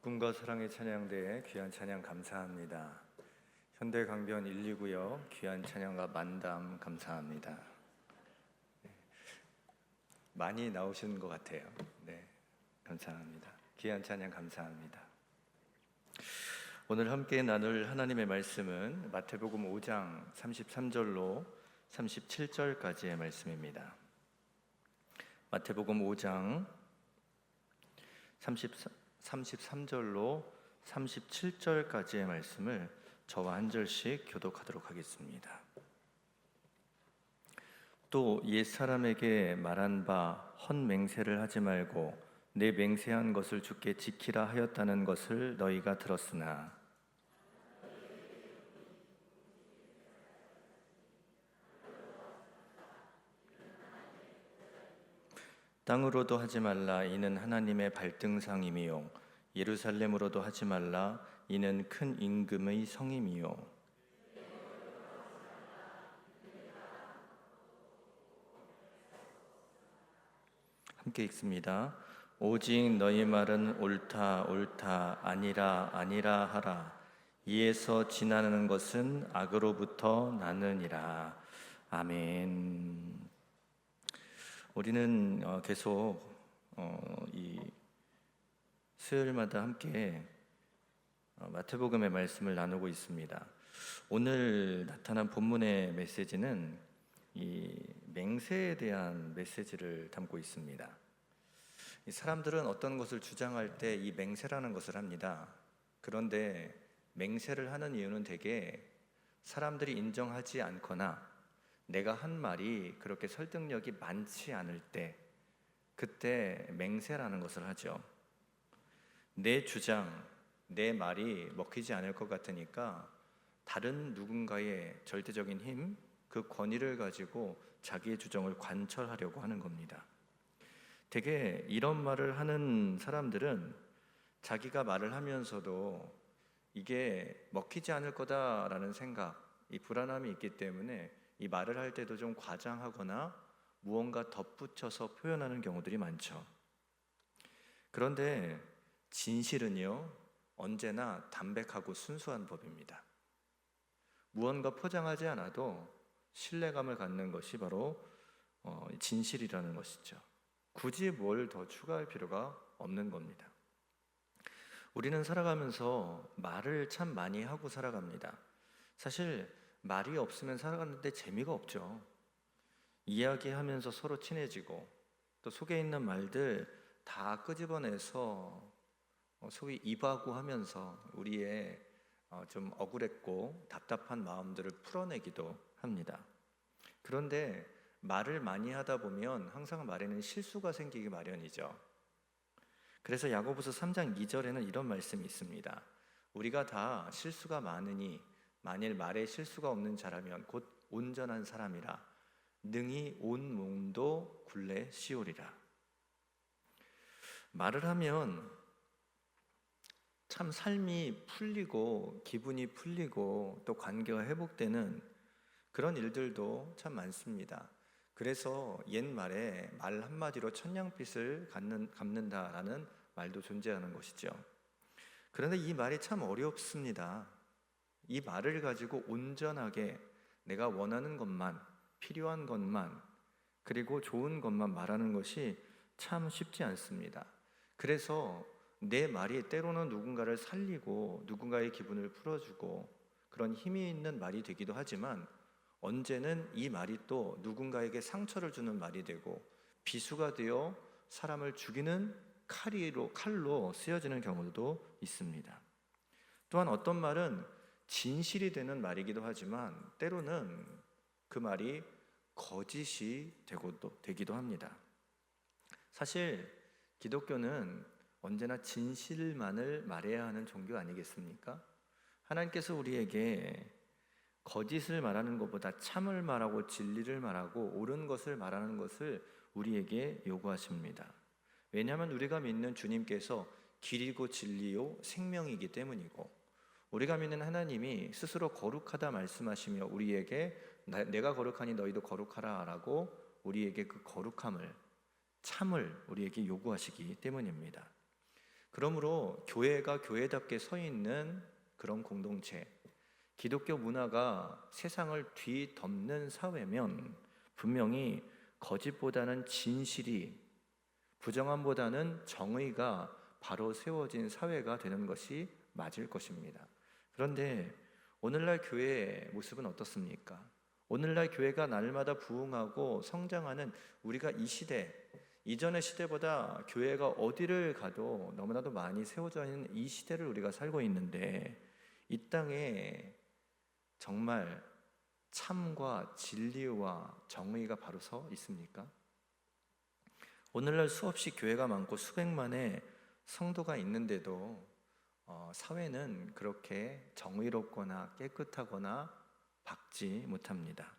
꿈과 사랑의 찬양대에 귀한 찬양 감사합니다. 현대강변 129요 귀한 찬양과 만담 감사합니다. 많이 나오시는 것 같아요. 네, 감사합니다. 귀한 찬양 감사합니다. 오늘 함께 나눌 하나님의 말씀은 마태복음 5장 33절로 37절까지의 말씀입니다. 마태복음 5장 33절로 37절까지의 말씀을 저와 한 절씩 교독하도록 하겠습니다. 또 옛사람에게 말한 바 헛맹세를 하지 말고 내 맹세한 것을 주께 지키라 하였다는 것을 너희가 들었으나 땅으로도 하지 말라 이는 하나님의 발등상임이요 예루살렘으로도 하지 말라 이는 큰 임금의 성임이요 함께 읽습니다. 오직 너희 말은 옳다 옳다 아니라 아니라 하라 이에서 지나는 것은 악으로부터 나느니라. 아멘. 우리는 계속 이 수요일마다 함께 마태복음의 말씀을 나누고 있습니다. 오늘 나타난 본문의 메시지는 이 맹세에 대한 메시지를 담고 있습니다. 이 사람들은 어떤 것을 주장할 때 이 맹세라는 것을 합니다. 그런데 맹세를 하는 이유는 대개 사람들이 인정하지 않거나 내가 한 말이 그렇게 설득력이 많지 않을 때 그때 맹세라는 것을 하죠. 내 주장, 내 말이 먹히지 않을 것 같으니까 다른 누군가의 절대적인 힘, 그 권위를 가지고 자기의 주장을 관철하려고 하는 겁니다. 되게 이런 말을 하는 사람들은 자기가 말을 하면서도 이게 먹히지 않을 거다라는 생각, 이 불안함이 있기 때문에 이 말을 할 때도 좀 과장하거나 무언가 덧붙여서 표현하는 경우들이 많죠. 그런데 진실은요 언제나 담백하고 순수한 법입니다. 무언가 포장하지 않아도 신뢰감을 갖는 것이 바로 진실이라는 것이죠. 굳이 뭘 더 추가할 필요가 없는 겁니다. 우리는 살아가면서 말을 참 많이 하고 살아갑니다. 사실 말이 없으면 살아가는데 재미가 없죠. 이야기하면서 서로 친해지고 또 속에 있는 말들 다 끄집어내서 소위 입하고 하면서 우리의 좀 억울했고 답답한 마음들을 풀어내기도 합니다. 그런데 말을 많이 하다 보면 항상 말에는 실수가 생기기 마련이죠. 그래서 야고보서 3장 2절에는 이런 말씀이 있습니다. 우리가 다 실수가 많으니 만일 말에 실수가 없는 자라면 곧 온전한 사람이라 능히 온 몸도 굴레 씌우리라. 말을 하면 참 삶이 풀리고 기분이 풀리고 또 관계가 회복되는 그런 일들도 참 많습니다. 그래서 옛말에 말 한마디로 천냥빚을 갚는다라는 말도 존재하는 것이죠. 그런데 이 말이 참 어렵습니다. 이 말을 가지고 온전하게 내가 원하는 것만, 필요한 것만, 그리고 좋은 것만 말하는 것이 참 쉽지 않습니다. 그래서 내 말이 때로는 누군가를 살리고 누군가의 기분을 풀어주고 그런 힘이 있는 말이 되기도 하지만 언제는 이 말이 또 누군가에게 상처를 주는 말이 되고 비수가 되어 사람을 죽이는 칼로 쓰여지는 경우도 있습니다. 또한 어떤 말은 진실이 되는 말이기도 하지만 때로는 그 말이 거짓이 되기도 합니다. 사실 기독교는 언제나 진실만을 말해야 하는 종교 아니겠습니까? 하나님께서 우리에게 거짓을 말하는 것보다 참을 말하고 진리를 말하고 옳은 것을 말하는 것을 우리에게 요구하십니다. 왜냐하면 우리가 믿는 주님께서 길이고 진리요 생명이기 때문이고 우리가 믿는 하나님이 스스로 거룩하다 말씀하시며 우리에게 내가 거룩하니 너희도 거룩하라 라고 우리에게 그 거룩함을 참을 우리에게 요구하시기 때문입니다. 그러므로 교회가 교회답게 서 있는 그런 공동체, 기독교 문화가 세상을 뒤덮는 사회면 분명히 거짓보다는 진실이, 부정함보다는 정의가 바로 세워진 사회가 되는 것이 맞을 것입니다. 그런데 오늘날 교회의 모습은 어떻습니까? 오늘날 교회가 날마다 부흥하고 성장하는 우리가 이 시대, 이전의 시대보다 교회가 어디를 가도 너무나도 많이 세워져 있는 이 시대를 우리가 살고 있는데, 이 땅에 정말 참과 진리와 정의가 바로 서 있습니까? 오늘날 수없이 교회가 많고 수백만의 성도가 있는데도 사회는 그렇게 정의롭거나 깨끗하거나 밝지 못합니다.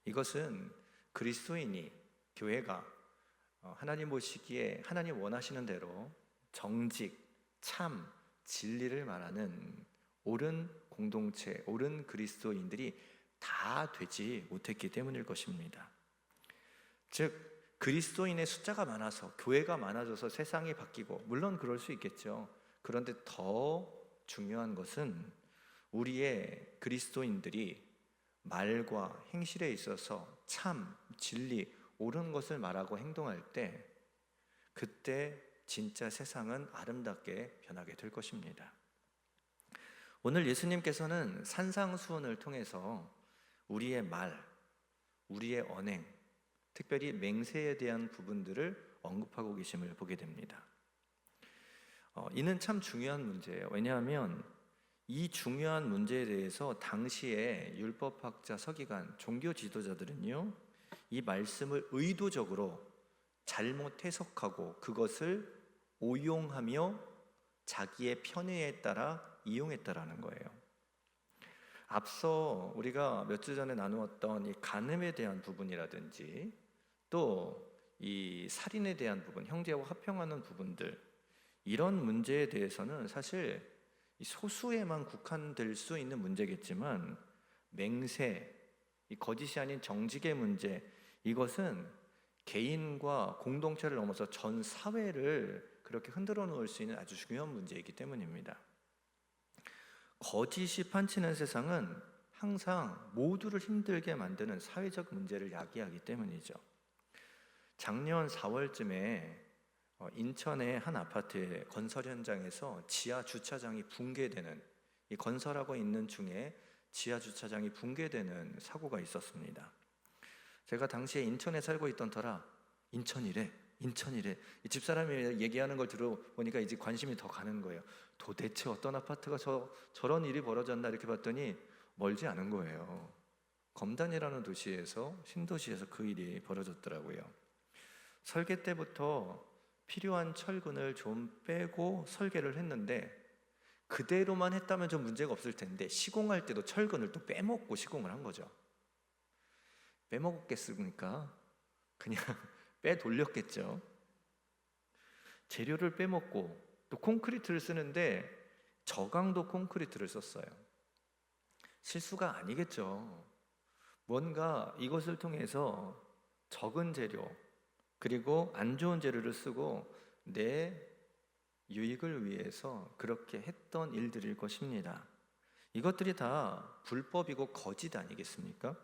이것은 그리스도인이, 교회가 하나님 보시기에 하나님 원하시는 대로 정직, 참, 진리를 말하는 옳은 공동체, 옳은 그리스도인들이 다 되지 못했기 때문일 것입니다. 즉 그리스도인의 숫자가 많아서, 교회가 많아져서 세상이 바뀌고, 물론 그럴 수 있겠죠. 그런데 더 중요한 것은 우리의 그리스도인들이 말과 행실에 있어서 참, 진리, 옳은 것을 말하고 행동할 때, 그때 진짜 세상은 아름답게 변하게 될 것입니다. 오늘 예수님께서는 산상수훈을 통해서 우리의 말, 우리의 언행, 특별히 맹세에 대한 부분들을 언급하고 계심을 보게 됩니다. 이는 참 중요한 문제예요. 왜냐하면 이 중요한 문제에 대해서 당시에 율법학자, 서기관, 종교 지도자들은요, 이 말씀을 의도적으로 잘못 해석하고 그것을 오용하며 자기의 편의에 따라 이용했다라는 거예요. 앞서 우리가 몇 주 전에 나누었던 이 간음에 대한 부분이라든지 또 이 살인에 대한 부분, 형제와 화평하는 부분들, 이런 문제에 대해서는 사실 소수에만 국한될 수 있는 문제겠지만, 맹세, 이 거짓이 아닌 정직의 문제, 이것은 개인과 공동체를 넘어서 전 사회를 그렇게 흔들어 놓을 수 있는 아주 중요한 문제이기 때문입니다. 거짓이 판치는 세상은 항상 모두를 힘들게 만드는 사회적 문제를 야기하기 때문이죠. 작년 4월쯤에 인천의 한 아파트의 건설 현장에서 지하 주차장이 붕괴되는, 이 건설하고 있는 중에 지하 주차장이 붕괴되는 사고가 있었습니다. 제가 당시에 인천에 살고 있던 터라 인천이래 이 집사람이 얘기하는 걸 들어보니까 이제 관심이 더 가는 거예요. 도대체 어떤 아파트가 저런 일이 벌어졌나 이렇게 봤더니 멀지 않은 거예요. 검단이라는 도시에서, 신도시에서 그 일이 벌어졌더라고요. 설계 때부터 필요한 철근을 좀 빼고 설계를 했는데, 그대로만 했다면 좀 문제가 없을 텐데 시공할 때도 철근을 또 빼먹고 시공을 한 거죠. 빼먹었겠습니까? 그냥 빼돌렸겠죠. 재료를 빼먹고 또 콘크리트를 쓰는데 저강도 콘크리트를 썼어요. 실수가 아니겠죠. 뭔가 이것을 통해서 적은 재료, 그리고 안 좋은 재료를 쓰고 내 유익을 위해서 그렇게 했던 일들일 것입니다. 이것들이 다 불법이고 거짓 아니겠습니까?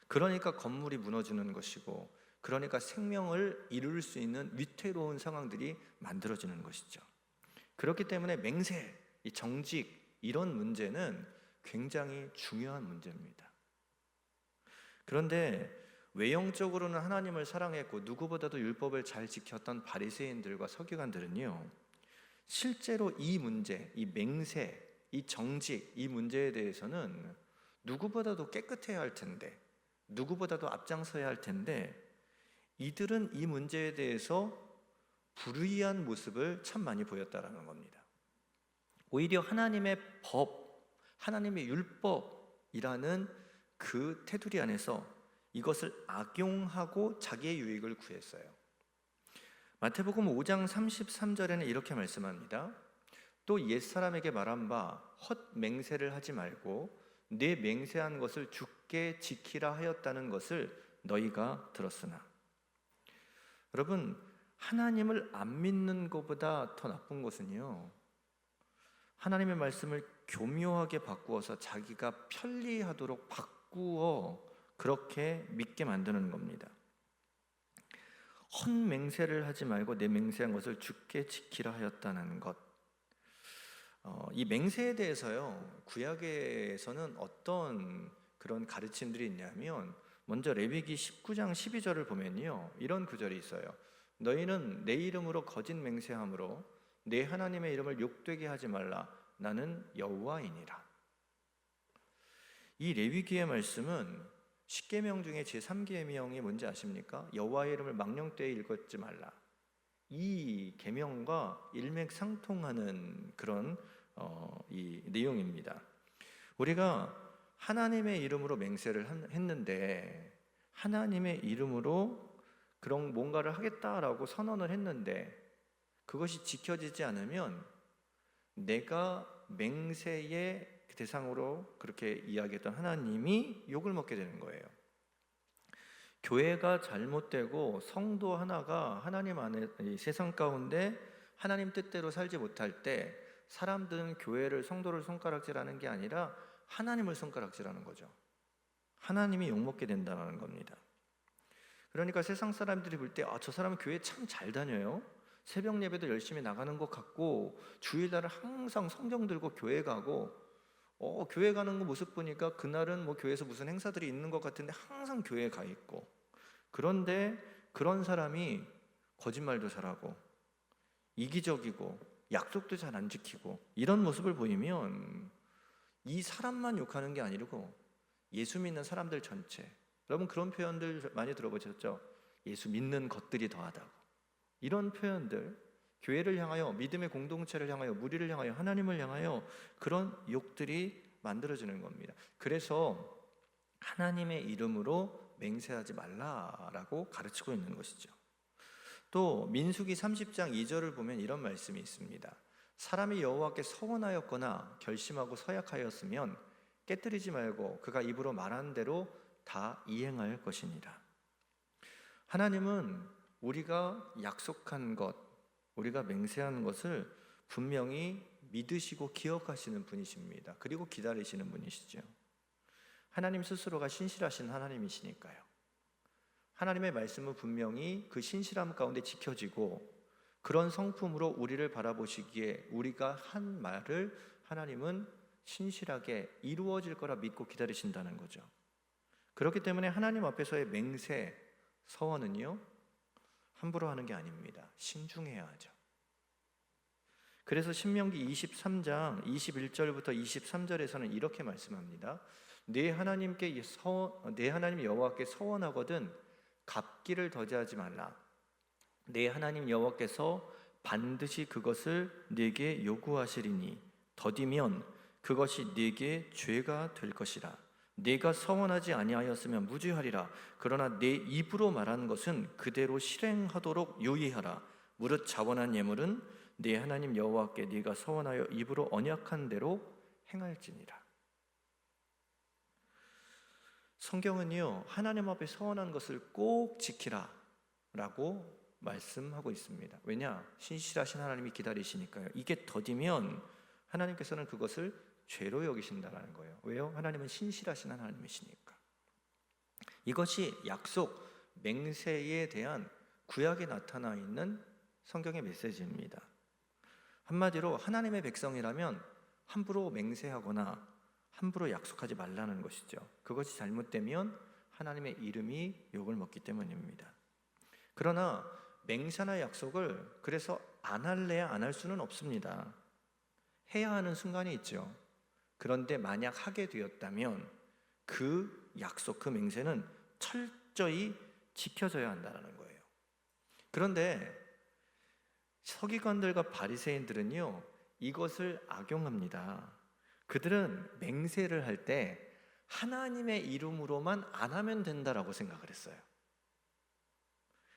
그러니까 건물이 무너지는 것이고, 그러니까 생명을 잃을 수 있는 위태로운 상황들이 만들어지는 것이죠. 그렇기 때문에 맹세, 이 정직, 이런 문제는 굉장히 중요한 문제입니다. 그런데 외형적으로는 하나님을 사랑했고 누구보다도 율법을 잘 지켰던 바리새인들과 서기관들은요, 실제로 이 문제, 이 맹세, 이 정직, 이 문제에 대해서는 누구보다도 깨끗해야 할 텐데, 누구보다도 앞장서야 할 텐데, 이들은 이 문제에 대해서 불의한 모습을 참 많이 보였다라는 겁니다. 오히려 하나님의 법, 하나님의 율법이라는 그 테두리 안에서 이것을 악용하고 자기의 유익을 구했어요. 마태복음 5장 33절에는 이렇게 말씀합니다. 또 옛사람에게 말한 바 헛맹세를 하지 말고 내 맹세한 것을 주께 지키라 하였다는 것을 너희가 들었으나. 여러분, 하나님을 안 믿는 것보다 더 나쁜 것은요, 하나님의 말씀을 교묘하게 바꾸어서 자기가 편리하도록 바꾸어 그렇게 믿게 만드는 겁니다. 헛 맹세를 하지 말고 내 맹세한 것을 주께 지키라 하였다는 것. 이 맹세에 대해서요, 구약에서는 어떤 그런 가르침들이 있냐면, 먼저 레위기 19장 12절을 보면요, 이런 구절이 있어요. 너희는 내 이름으로 거짓 맹세함으로 내 하나님의 이름을 욕되게 하지 말라. 나는 여호와이니라. 이 레위기의 말씀은 10계명 중에 제3계명이 뭔지 아십니까? 여호와의 이름을 망령되이 읽지 말라. 이 계명과 일맥상통하는 그런 이 내용입니다. 우리가 하나님의 이름으로 맹세를 했는데, 하나님의 이름으로 그런 뭔가를 하겠다라고 선언을 했는데 그것이 지켜지지 않으면 내가 맹세의 대상으로 그렇게 이야기했던 하나님이 욕을 먹게 되는 거예요. 교회가 잘못되고 성도 하나가 하나님 안에 이 세상 가운데 하나님 뜻대로 살지 못할 때 사람들은 교회를, 성도를 손가락질하는 게 아니라 하나님을 손가락질하는 거죠. 하나님이 욕먹게 된다는 겁니다. 그러니까 세상 사람들이 볼 때 저 사람은 교회 참 잘 다녀요, 새벽 예배도 열심히 나가는 것 같고 주일날은 항상 성경 들고 교회 가고 교회 가는 거 모습 보니까 그날은 뭐 교회에서 무슨 행사들이 있는 것 같은데 항상 교회에 가 있고, 그런데 그런 사람이 거짓말도 잘하고 이기적이고 약속도 잘 안 지키고 이런 모습을 보이면 이 사람만 욕하는 게 아니고 예수 믿는 사람들 전체, 여러분 그런 표현들 많이 들어보셨죠? 예수 믿는 것들이 더하다고. 이런 표현들, 교회를 향하여, 믿음의 공동체를 향하여, 무리를 향하여, 하나님을 향하여 그런 욕들이 만들어지는 겁니다. 그래서 하나님의 이름으로 맹세하지 말라라고 가르치고 있는 것이죠. 또 민수기 30장 2절을 보면 이런 말씀이 있습니다. 사람이 여호와께 서원하였거나 결심하고 서약하였으면 깨뜨리지 말고 그가 입으로 말한 대로 다 이행할 것이니라. 하나님은 우리가 약속한 것, 우리가 맹세한 것을 분명히 믿으시고 기억하시는 분이십니다. 그리고 기다리시는 분이시죠. 하나님 스스로가 신실하신 하나님이시니까요. 하나님의 말씀은 분명히 그 신실함 가운데 지켜지고, 그런 성품으로 우리를 바라보시기에 우리가 한 말을 하나님은 신실하게 이루어질 거라 믿고 기다리신다는 거죠. 그렇기 때문에 하나님 앞에서의 맹세, 서원은요, 함부로 하는 게 아닙니다. 신중해야 하죠. 그래서 신명기 23장 21절부터 23절에서는 이렇게 말씀합니다. 내 하나님 여호와께 서원하거든 갚기를 더디하지 말라. 내 하나님 여호와께서 반드시 그것을 네게 요구하시리니 더디면 그것이 네게 죄가 될 것이라. 네가 서원하지 아니하였으면 무죄하리라. 그러나 내 입으로 말한 것은 그대로 실행하도록 유의하라. 무릇 자원한 예물은 네 하나님 여호와께 네가 서원하여 입으로 언약한 대로 행할지니라. 성경은요, 하나님 앞에 서원한 것을 꼭 지키라 라고 말씀하고 있습니다. 왜냐? 신실하신 하나님이 기다리시니까요. 이게 더디면 하나님께서는 그것을 죄로 여기신다는 거예요. 왜요? 하나님은 신실하신 하나님이시니까. 이것이 약속, 맹세에 대한 구약에 나타나 있는 성경의 메시지입니다. 한마디로 하나님의 백성이라면 함부로 맹세하거나 함부로 약속하지 말라는 것이죠. 그것이 잘못되면 하나님의 이름이 욕을 먹기 때문입니다. 그러나 맹세나 약속을 그래서 안 할래야 안 할 수는 없습니다. 해야 하는 순간이 있죠. 그런데 만약 하게 되었다면 그 약속, 그 맹세는 철저히 지켜져야 한다는 거예요. 그런데 서기관들과 바리새인들은요, 이것을 악용합니다. 그들은 맹세를 할 때 하나님의 이름으로만 안 하면 된다라고 생각을 했어요.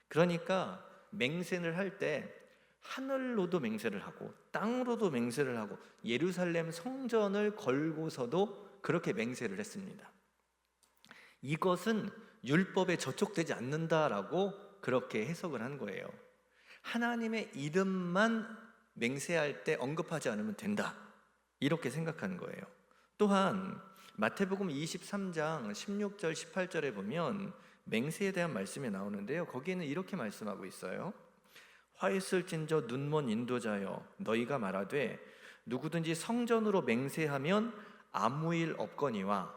그러니까 맹세를 할 때 하늘로도 맹세를 하고 땅으로도 맹세를 하고 예루살렘 성전을 걸고서도 그렇게 맹세를 했습니다. 이것은 율법에 저촉되지 않는다라고 그렇게 해석을 한 거예요. 하나님의 이름만 맹세할 때 언급하지 않으면 된다, 이렇게 생각하는 거예요. 또한 마태복음 23장 16절 18절에 보면 맹세에 대한 말씀이 나오는데요, 거기에는 이렇게 말씀하고 있어요. 화 있을진저 눈먼 인도자여, 너희가 말하되 누구든지 성전으로 맹세하면 아무 일 없거니와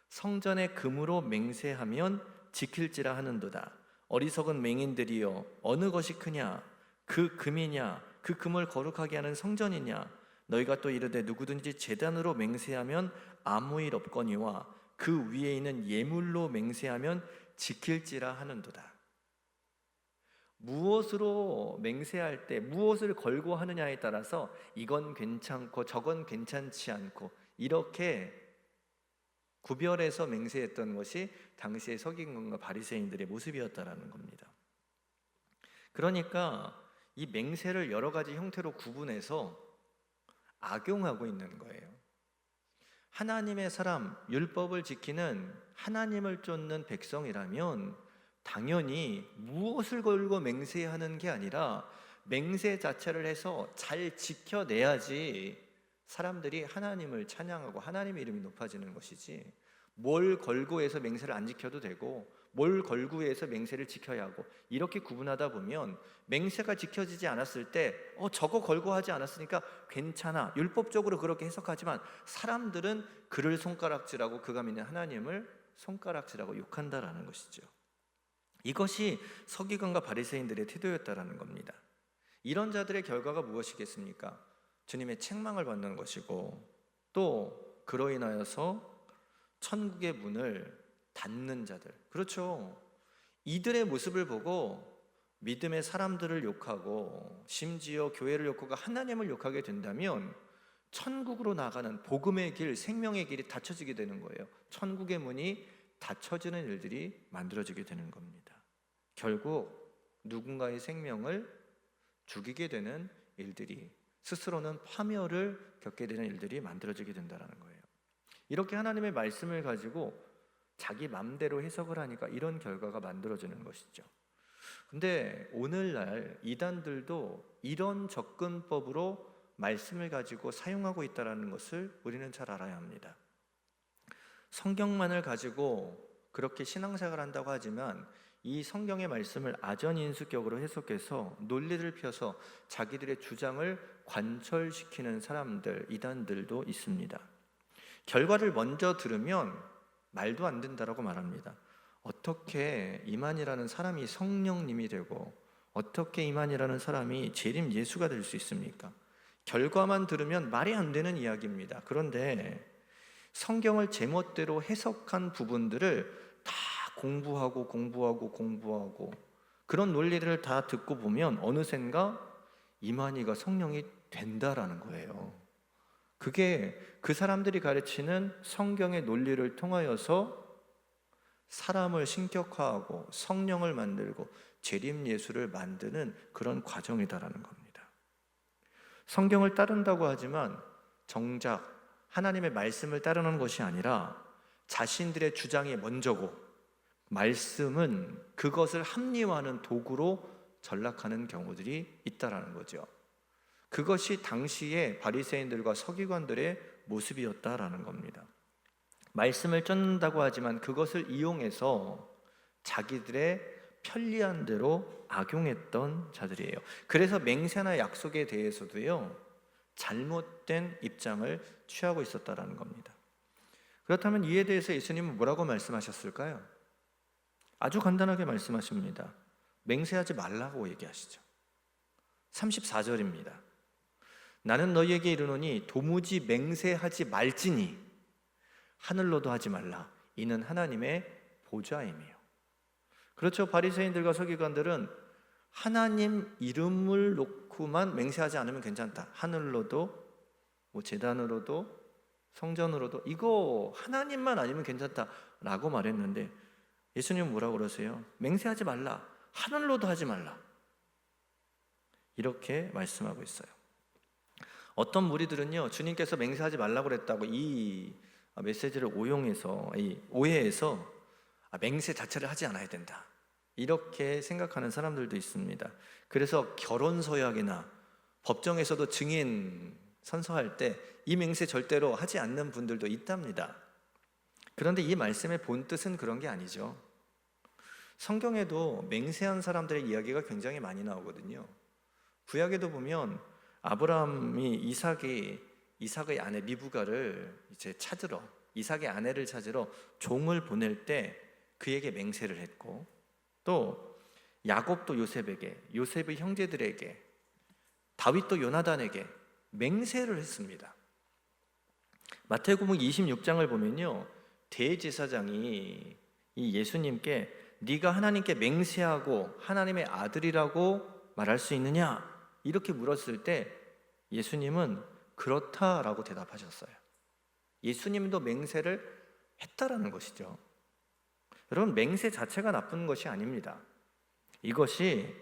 성전의 금으로 맹세하면 지킬지라 하는도다. 어리석은 맹인들이여, 어느 것이 크냐? 그 금이냐? 그 금을 거룩하게 하는 성전이냐? 너희가 또 이르되 누구든지 제단으로 맹세하면 아무 일 없거니와 그 위에 있는 예물로 맹세하면 지킬지라 하는도다. 무엇으로 맹세할 때 무엇을 걸고 하느냐에 따라서 이건 괜찮고 저건 괜찮지 않고 이렇게 구별해서 맹세했던 것이 당시의 서기관과 바리새인들의 모습이었다라는 겁니다. 그러니까 이 맹세를 여러 가지 형태로 구분해서 악용하고 있는 거예요. 하나님의 사람, 율법을 지키는 하나님을 쫓는 백성이라면 당연히 무엇을 걸고 맹세하는 게 아니라 맹세 자체를 해서 잘 지켜내야지 사람들이 하나님을 찬양하고 하나님의 이름이 높아지는 것이지, 뭘 걸고 해서 맹세를 안 지켜도 되고 뭘 걸고 해서 맹세를 지켜야 하고 이렇게 구분하다 보면 맹세가 지켜지지 않았을 때 저거 걸고 하지 않았으니까 괜찮아, 율법적으로 그렇게 해석하지만 사람들은 그를 손가락질하고 그가 믿는 하나님을 손가락질하고 욕한다라는 것이죠. 이것이 서기관과 바리새인들의 태도였다라는 겁니다. 이런 자들의 결과가 무엇이겠습니까? 주님의 책망을 받는 것이고, 또 그로 인하여서 천국의 문을 닫는 자들, 그렇죠. 이들의 모습을 보고 믿음의 사람들을 욕하고 심지어 교회를 욕하고 하나님을 욕하게 된다면 천국으로 나가는 복음의 길, 생명의 길이 닫혀지게 되는 거예요. 천국의 문이 닫혀지는 일들이 만들어지게 되는 겁니다. 결국 누군가의 생명을 죽이게 되는 일들이, 스스로는 파멸을 겪게 되는 일들이 만들어지게 된다는 거예요. 이렇게 하나님의 말씀을 가지고 자기 맘대로 해석을 하니까 이런 결과가 만들어지는 것이죠. 근데 오늘날 이단들도 이런 접근법으로 말씀을 가지고 사용하고 있다는 것을 우리는 잘 알아야 합니다. 성경만을 가지고 그렇게 신앙생활을 한다고 하지만 이 성경의 말씀을 아전인수격으로 해석해서 논리를 펴서 자기들의 주장을 관철시키는 사람들, 이단들도 있습니다. 결과를 먼저 들으면 말도 안 된다라고 말합니다. 어떻게 이만이라는 사람이 성령님이 되고 어떻게 이만이라는 사람이 재림 예수가 될 수 있습니까? 결과만 들으면 말이 안 되는 이야기입니다. 그런데 성경을 제멋대로 해석한 부분들을 다 공부하고 그런 논리를 다 듣고 보면 어느샌가 이만희가 성령이 된다라는 거예요. 그게 그 사람들이 가르치는 성경의 논리를 통하여서 사람을 신격화하고 성령을 만들고 재림 예수를 만드는 그런 과정이다라는 겁니다. 성경을 따른다고 하지만 정작 하나님의 말씀을 따르는 것이 아니라 자신들의 주장이 먼저고 말씀은 그것을 합리화하는 도구로 전락하는 경우들이 있다라는 거죠. 그것이 당시의 바리새인들과 서기관들의 모습이었다라는 겁니다. 말씀을 쫓는다고 하지만 그것을 이용해서 자기들의 편리한 대로 악용했던 자들이에요. 그래서 맹세나 약속에 대해서도요, 잘못된 입장을 취하고 있었다라는 겁니다. 그렇다면 이에 대해서 예수님은 뭐라고 말씀하셨을까요? 아주 간단하게 말씀하십니다. 맹세하지 말라고 얘기하시죠. 34절입니다. 나는 너희에게 이르노니 도무지 맹세하지 말지니 하늘로도 하지 말라. 이는 하나님의 보좌임이요. 그렇죠. 바리새인들과 서기관들은 하나님 이름을 놓고만 맹세하지 않으면 괜찮다. 하늘로도, 제단으로도, 성전으로도, 이거 하나님만 아니면 괜찮다라고 말했는데 예수님은 뭐라고 그러세요? 맹세하지 말라. 하늘로도 하지 말라. 이렇게 말씀하고 있어요. 어떤 무리들은요, 주님께서 맹세하지 말라고 그랬다고 이 메시지를 오해해서 맹세 자체를 하지 않아야 된다. 이렇게 생각하는 사람들도 있습니다. 그래서 결혼 서약이나 법정에서도 증인 선서할 때 이 맹세 절대로 하지 않는 분들도 있답니다. 그런데 이 말씀의 본 뜻은 그런 게 아니죠. 성경에도 맹세한 사람들의 이야기가 굉장히 많이 나오거든요. 구약에도 보면 아브라함이 이삭의 아내 리브가를 이제 찾으러, 이삭의 아내를 찾으러 종을 보낼 때 그에게 맹세를 했고, 또 야곱도 요셉에게, 요셉의 형제들에게, 다윗도 요나단에게 맹세를 했습니다. 마태복음 26장을 보면요, 대제사장이 이 예수님께 네가 하나님께 맹세하고 하나님의 아들이라고 말할 수 있느냐? 이렇게 물었을 때 예수님은 그렇다라고 대답하셨어요. 예수님도 맹세를 했다라는 것이죠. 여러분, 맹세 자체가 나쁜 것이 아닙니다. 이것이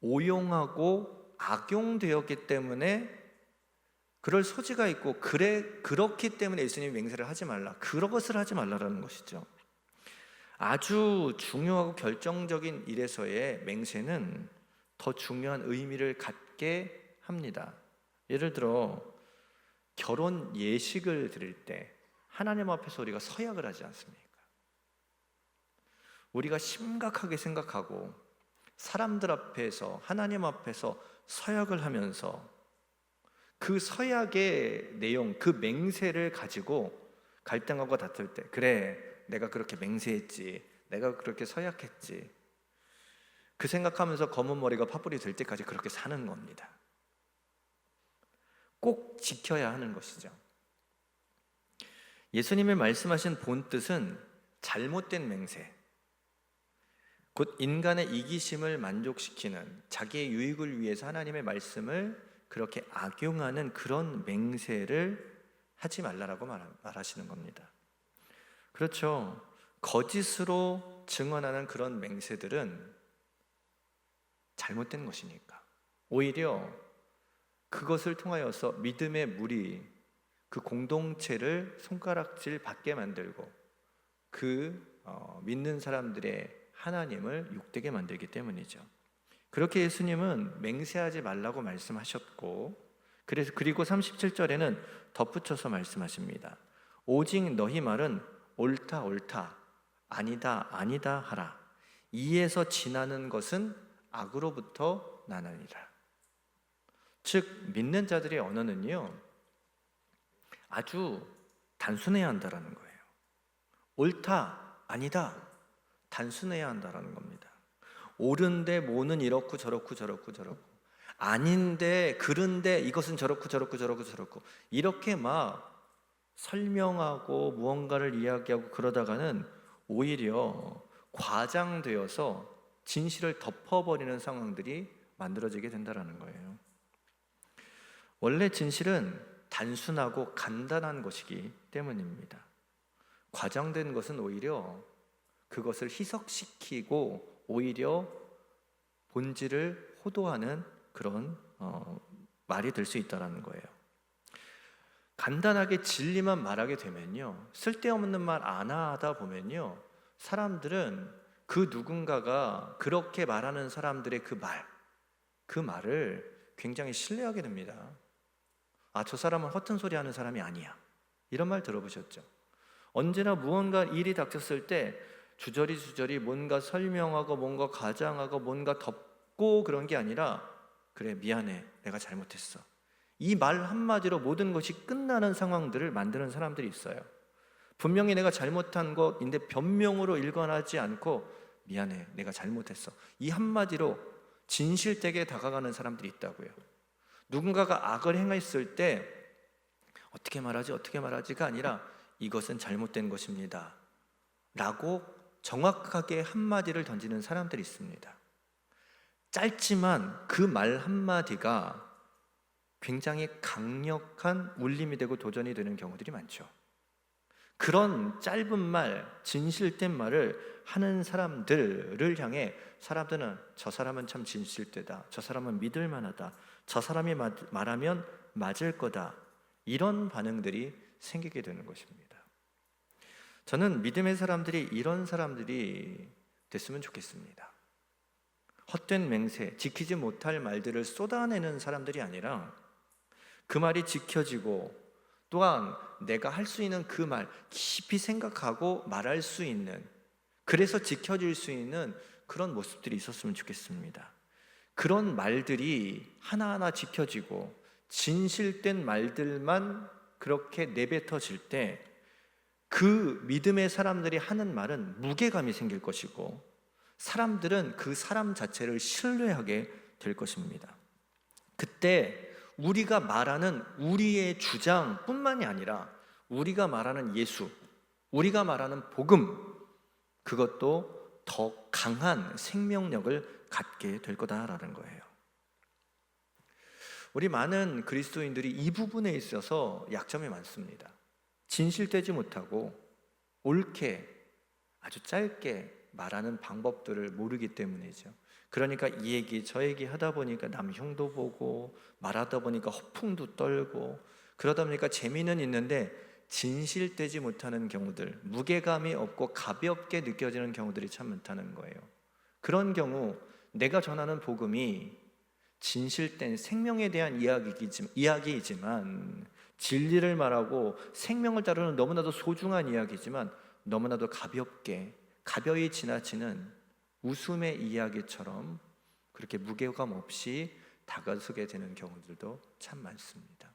오용하고 악용되었기 때문에 그럴 소지가 있고, 그렇기 때문에 예수님이 맹세를 하지 말라, 그것을 하지 말라라는 것이죠. 아주 중요하고 결정적인 일에서의 맹세는 더 중요한 의미를 갖게 합니다. 예를 들어 결혼 예식을 드릴 때 하나님 앞에서 우리가 서약을 하지 않습니까? 우리가 심각하게 생각하고 사람들 앞에서, 하나님 앞에서 서약을 하면서 그 서약의 내용, 그 맹세를 가지고 갈등하고 다툴 때, 그래, 내가 그렇게 맹세했지, 내가 그렇게 서약했지, 그 생각하면서 검은 머리가 파뿌리 될 때까지 그렇게 사는 겁니다. 꼭 지켜야 하는 것이죠. 예수님이 말씀하신 본 뜻은 잘못된 맹세, 곧 인간의 이기심을 만족시키는, 자기의 유익을 위해서 하나님의 말씀을 그렇게 악용하는 그런 맹세를 하지 말라라고 말하시는 겁니다. 그렇죠. 거짓으로 증언하는 그런 맹세들은 잘못된 것이니까 오히려 그것을 통하여서 믿음의 무리, 그 공동체를 손가락질 받게 만들고 믿는 사람들의 하나님을 욕되게 만들기 때문이죠. 그렇게 예수님은 맹세하지 말라고 말씀하셨고, 그리고 37절에는 덧붙여서 말씀하십니다. 오직 너희 말은 옳다 옳다, 아니다 아니다 하라. 이에서 지나는 것은 악으로부터 나느니라. 즉 믿는 자들의 언어는요, 아주 단순해야 한다라는 거예요. 옳다 아니다 단순해야 한다라는 겁니다. 옳은데 뭐는 이렇고 저렇고 저렇고 저렇고, 아닌데 그런데 이것은 저렇고 저렇고 저렇고 저렇고, 이렇게 막 설명하고 무언가를 이야기하고 그러다가는 오히려 과장되어서 진실을 덮어버리는 상황들이 만들어지게 된다는 거예요. 원래 진실은 단순하고 간단한 것이기 때문입니다. 과장된 것은 오히려 그것을 희석시키고 오히려 본질을 호도하는 그런 말이 될 수 있다는 거예요. 간단하게 진리만 말하게 되면요, 쓸데없는 말 안 하다 보면요, 사람들은 그 누군가가 그렇게 말하는 사람들의 그 말을 굉장히 신뢰하게 됩니다. 아, 저 사람은 허튼 소리 하는 사람이 아니야, 이런 말 들어보셨죠? 언제나 무언가 일이 닥쳤을 때 주저리 뭔가 설명하고 뭔가 과장하고 뭔가 덮고 그런 게 아니라, 그래 미안해, 내가 잘못했어, 이 말 한마디로 모든 것이 끝나는 상황들을 만드는 사람들이 있어요. 분명히 내가 잘못한 것인데 변명으로 일관하지 않고 미안해, 내가 잘못했어, 이 한마디로 진실되게 다가가는 사람들이 있다고요. 누군가가 악을 행했을 때 어떻게 말하지가 아니라 이것은 잘못된 것입니다 라고 정확하게 한마디를 던지는 사람들이 있습니다. 짧지만 그 말 한마디가 굉장히 강력한 울림이 되고 도전이 되는 경우들이 많죠. 그런 짧은 말, 진실된 말을 하는 사람들을 향해 사람들은 저 사람은 참 진실되다, 저 사람은 믿을 만하다, 저 사람이 말하면 맞을 거다, 이런 반응들이 생기게 되는 것입니다. 저는 믿음의 사람들이 이런 사람들이 됐으면 좋겠습니다. 헛된 맹세, 지키지 못할 말들을 쏟아내는 사람들이 아니라 그 말이 지켜지고 또한 내가 할 수 있는 그 말 깊이 생각하고 말할 수 있는, 그래서 지켜질 수 있는 그런 모습들이 있었으면 좋겠습니다. 그런 말들이 하나하나 지켜지고 진실된 말들만 그렇게 내뱉어질 때 그 믿음의 사람들이 하는 말은 무게감이 생길 것이고 사람들은 그 사람 자체를 신뢰하게 될 것입니다. 그때 우리가 말하는 우리의 주장뿐만이 아니라 우리가 말하는 예수, 우리가 말하는 복음, 그것도 더 강한 생명력을 갖게 될 거다라는 거예요. 우리 많은 그리스도인들이 이 부분에 있어서 약점이 많습니다. 진실되지 못하고 옳게 아주 짧게 말하는 방법들을 모르기 때문이죠. 그러니까 이 얘기 저 얘기 하다 보니까 남 흉도 보고 말하다 보니까 허풍도 떨고 그러다 보니까 재미는 있는데 진실되지 못하는 경우들, 무게감이 없고 가볍게 느껴지는 경우들이 참 많다는 거예요. 그런 경우 내가 전하는 복음이 진실된 생명에 대한 이야기이지만 진리를 말하고 생명을 다루는 너무나도 소중한 이야기지만 너무나도 가벼이 지나치는 웃음의 이야기처럼 그렇게 무게감 없이 다가서게 되는 경우들도 참 많습니다.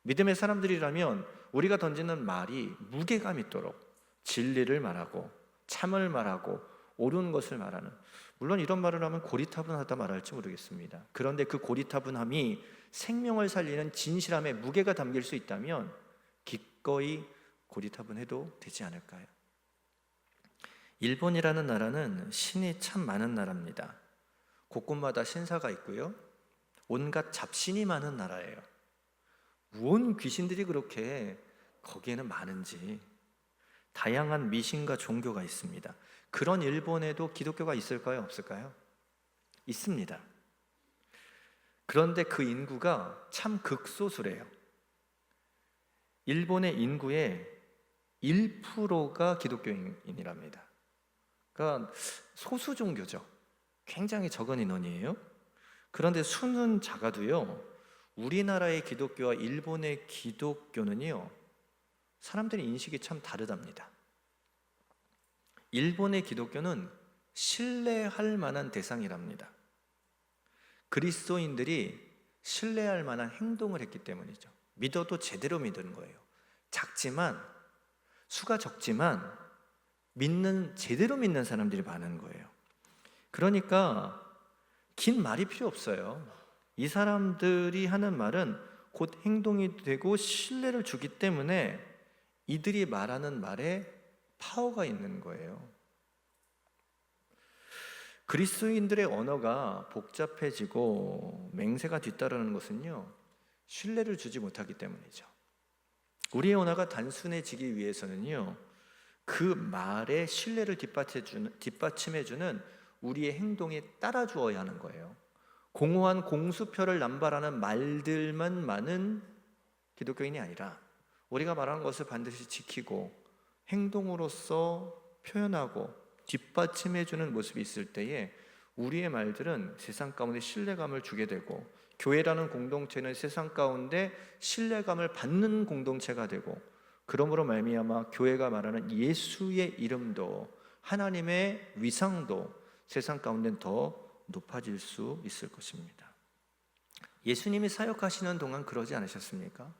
믿음의 사람들이라면 우리가 던지는 말이 무게감 있도록 진리를 말하고 참을 말하고 옳은 것을 말하는, 물론 이런 말을 하면 고리타분하다 말할지 모르겠습니다. 그런데 그 고리타분함이 생명을 살리는 진실함에 무게가 담길 수 있다면 기꺼이 고리타분해도 되지 않을까요? 일본이라는 나라는 신이 참 많은 나라입니다. 곳곳마다 신사가 있고요, 온갖 잡신이 많은 나라예요. 무언 귀신들이 그렇게 거기에는 많은지, 다양한 미신과 종교가 있습니다. 그런 일본에도 기독교가 있을까요? 없을까요? 있습니다. 그런데 그 인구가 참 극소수래요. 일본의 인구의 1%가 기독교인이랍니다. 그러니까 소수 종교죠. 굉장히 적은 인원이에요. 그런데 수는 작아도요, 우리나라의 기독교와 일본의 기독교는요, 사람들의 인식이 참 다르답니다. 일본의 기독교는 신뢰할 만한 대상이랍니다. 그리스도인들이 신뢰할 만한 행동을 했기 때문이죠. 믿어도 제대로 믿는 거예요. 수가 적지만 제대로 믿는 사람들이 많은 거예요. 그러니까 긴 말이 필요 없어요. 이 사람들이 하는 말은 곧 행동이 되고 신뢰를 주기 때문에 이들이 말하는 말에 파워가 있는 거예요. 그리스도인들의 언어가 복잡해지고 맹세가 뒤따르는 것은요, 신뢰를 주지 못하기 때문이죠. 우리의 언어가 단순해지기 위해서는요, 그 말에 신뢰를 뒷받침해주는 우리의 행동이 따라주어야 하는 거예요. 공허한 공수표를 남발하는 말들만 많은 기독교인이 아니라 우리가 말하는 것을 반드시 지키고 행동으로서 표현하고 뒷받침해주는 모습이 있을 때에 우리의 말들은 세상 가운데 신뢰감을 주게 되고, 교회라는 공동체는 세상 가운데 신뢰감을 받는 공동체가 되고, 그러므로 말미암아 교회가 말하는 예수의 이름도 하나님의 위상도 세상 가운데 더 높아질 수 있을 것입니다. 예수님이 사역하시는 동안 그러지 않으셨습니까?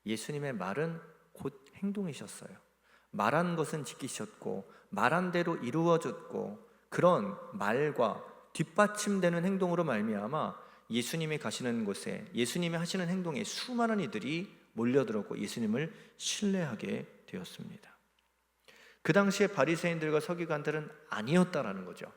예수님의 말은 곧 행동이셨어요. 말한 것은 지키셨고 말한 대로 이루어졌고, 그런 말과 뒷받침되는 행동으로 말미암아 예수님이 가시는 곳에, 예수님이 하시는 행동에 수많은 이들이 몰려들었고 예수님을 신뢰하게 되었습니다. 그 당시에 바리새인들과 서기관들은 아니었다라는 거죠.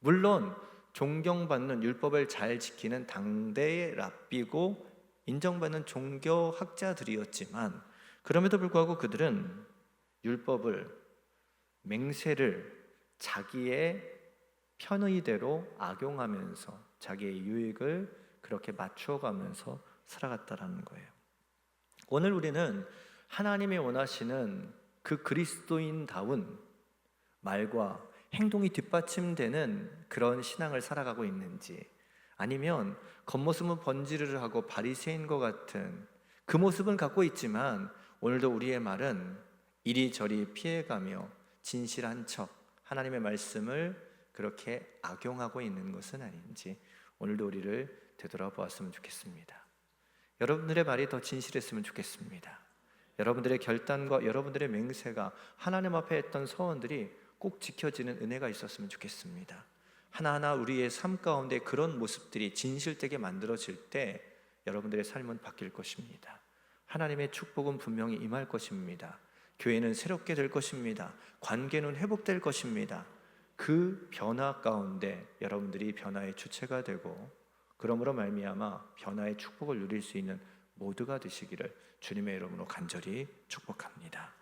물론 존경받는, 율법을 잘 지키는 당대의 랍비고 인정받는 종교학자들이었지만 그럼에도 불구하고 그들은 율법을, 맹세를 자기의 편의대로 악용하면서 자기의 유익을 그렇게 맞춰가면서 살아갔다라는 거예요. 오늘 우리는 하나님이 원하시는 그 그리스도인다운 말과 행동이 뒷받침되는 그런 신앙을 살아가고 있는지, 아니면 겉모습은 번지르르 하고 바리새인과 같은 그 모습은 갖고 있지만 오늘도 우리의 말은 이리저리 피해가며 진실한 척 하나님의 말씀을 그렇게 악용하고 있는 것은 아닌지 오늘도 우리를 되돌아보았으면 좋겠습니다. 여러분들의 말이 더 진실했으면 좋겠습니다. 여러분들의 결단과 여러분들의 맹세가 하나님 앞에 했던 서원들이 꼭 지켜지는 은혜가 있었으면 좋겠습니다. 하나하나 우리의 삶 가운데 그런 모습들이 진실되게 만들어질 때 여러분들의 삶은 바뀔 것입니다. 하나님의 축복은 분명히 임할 것입니다. 교회는 새롭게 될 것입니다. 관계는 회복될 것입니다. 그 변화 가운데 여러분들이 변화의 주체가 되고 그러므로 말미암아 변화의 축복을 누릴 수 있는 모두가 되시기를 주님의 이름으로 간절히 축복합니다.